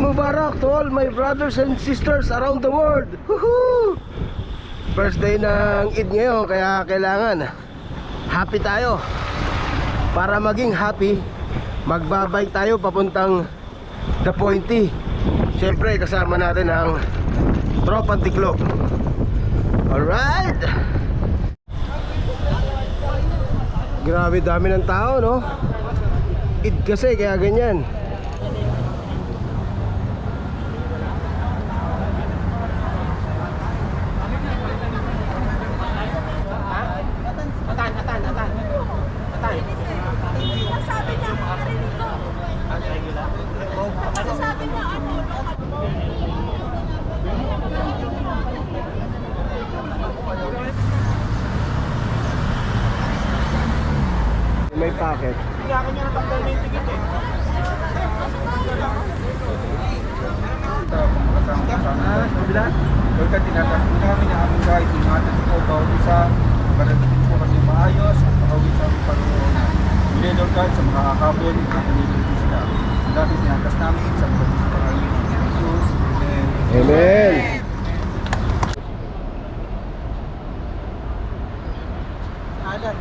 Mubarak to all my brothers and sisters around the world. Woohoo! First day ng Eid ngayon, kaya kailangan happy tayo. Para maging happy, magbabike tayo papuntang The Pointy. Siyempre kasama natin ang Tropang Tiklop. Alright! Grabe dami ng tao, no? Eid kasi kaya ganyan. May packet. Kailangan niya natanggal na yung tigit eh. Pagka tinatanong namin na aming guys, ingatan po bawat isa, parating po kasi maayos at makawin sa aming Panginoon. Bililor kahit sa mga kakabel na nililito sila. Dati tinatas namin sa Panginoon ng Jesus. Amen. Amen. Alan.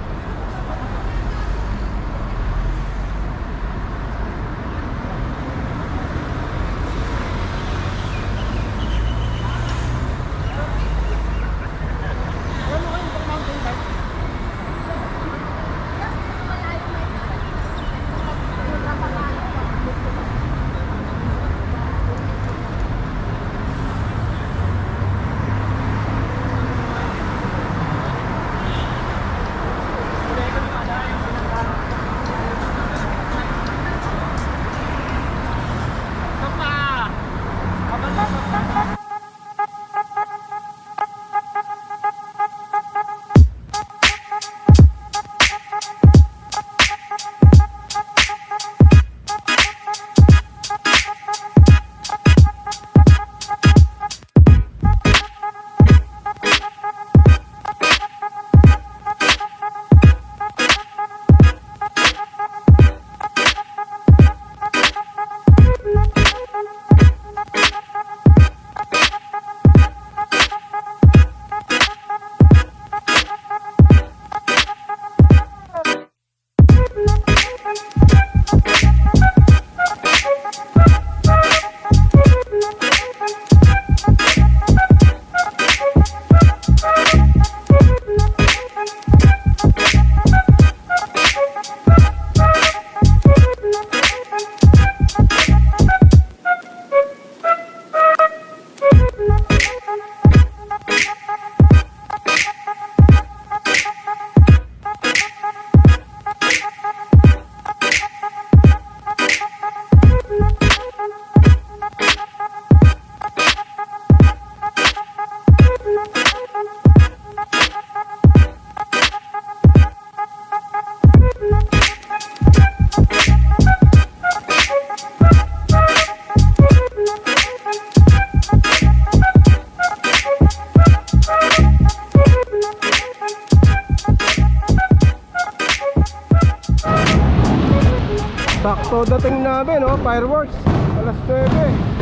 Sakto dating namin, no? Fireworks alas 9.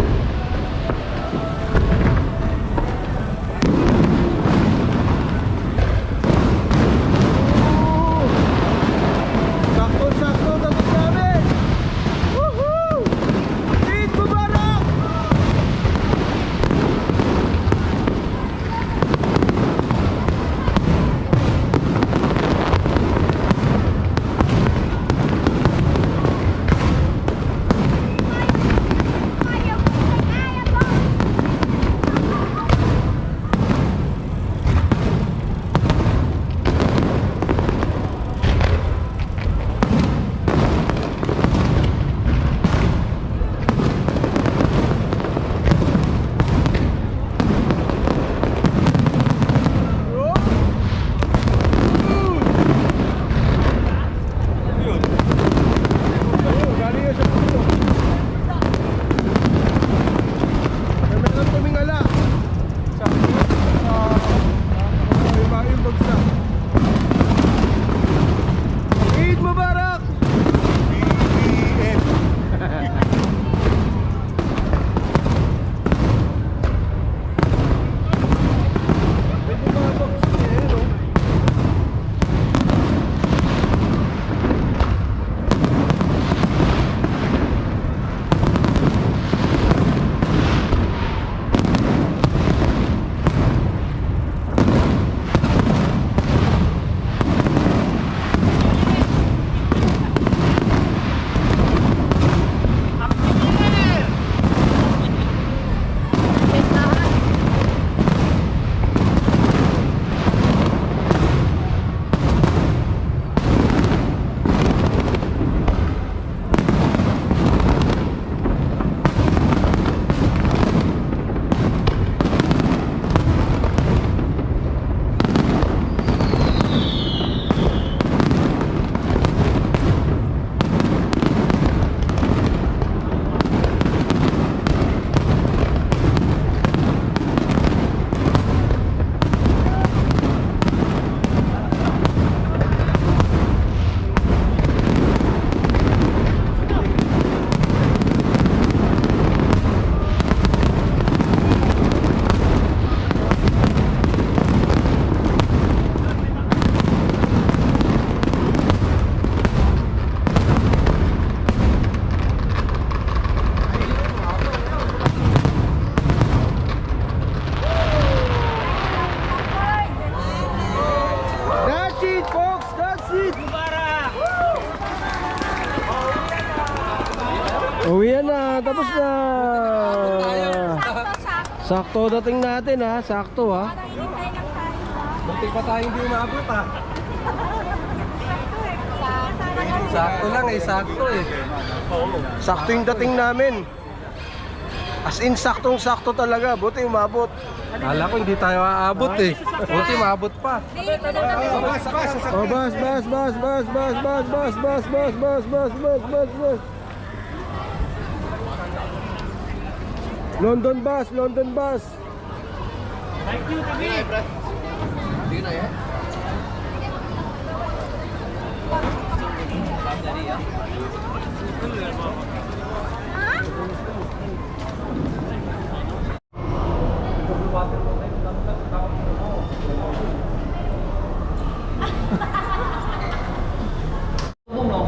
Ayaw tapos na. Sakto dating natin ha, sakto ha. Bunti pa tayo hindi umabot ha. Sakto lang eh, sakto eh. Sakto yung dating namin. As in, saktong-sakto talaga. Buti umabot. Kala ko hindi tayo aabot eh. Buti maabot pa. Oh, bus. London bus.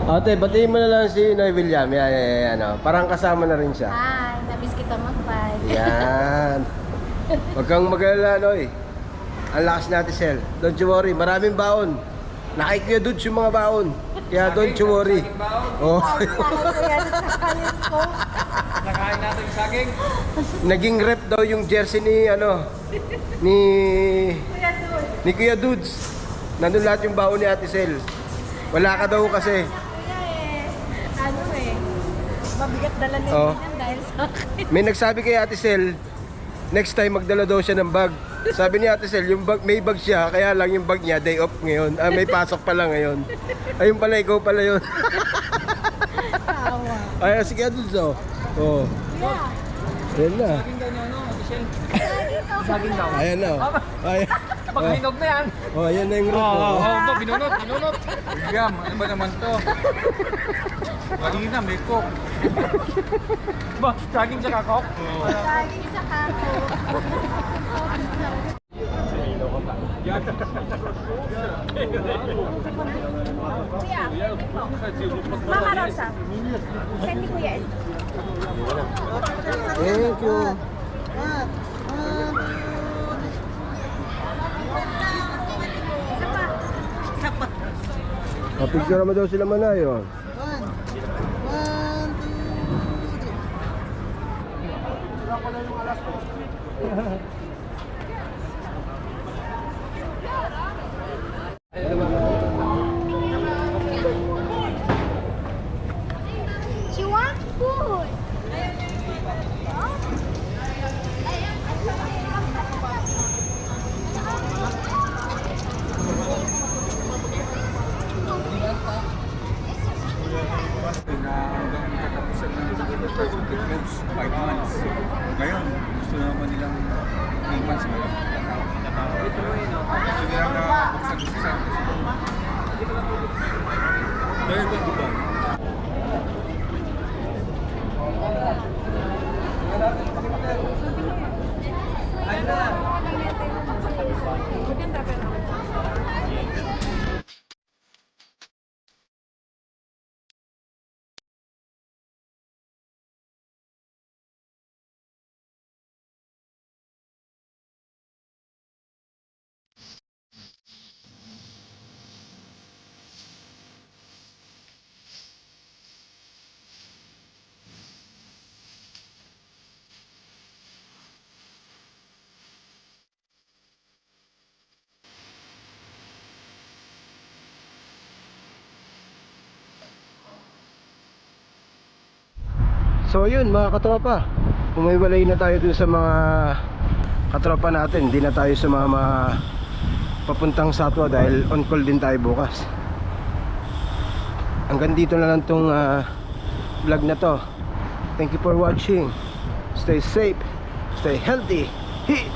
Ate, batiin mo na lang si Noy William. Yan, ano. Parang kasama na rin siya. Hi, nabis kita mag-bye. Yan. Huwag kang mag-alala, Noy. Ang lakas natin, Sel. Don't you worry, maraming baon. Nakikuya dudes yung mga baon. Kaya don't you worry. Oh. Nakain natin yung saging. Naging rep daw yung jersey ni ni Kuya Dudes. Nandun lahat yung baon ni Ate Sel. Wala ka daw kasi. Mabigat dala nito Oh. yan dahil sa akin. May nagsabi kay Ate Sel, next time magdala daw siya ng bag. Sabi ni Ate Sel, yung bag, may bag siya, kaya lang yung bag niya day off ngayon. May pasok pala ngayon. Ayun pala, ikaw pala yun. Tawa. Ay, sige Dudes, oh. Oh. Yeah. Ayan na. Saging daw niya ano, Michelle. Saging daw. Ayan na. Ayan. Paghinog na yan. Oh, ayan na yung route. Oo, Oh. binunot. William, ano ba naman to? Kanina, may coke. Ba, saging sa kakok? Saging sa kako. Kuya, Mama Rosa. Send ni Kuya Ed. Thank you. Isa pa. Kapicture mo daw sila manayon. She wants food. Hanggang katapusan ng 5 months. Ngayon, gusto naman nilang 3 months. Gusto nilang na buksan-buksan. Dahil ba diba? So yun mga katropa, umiwalay na tayo dun sa mga katropa natin. Hindi na tayo sumama papuntang Satwa dahil on call din tayo bukas. Hanggang dito na lang tong vlog na to. Thank you for watching. Stay safe, stay healthy. Hit!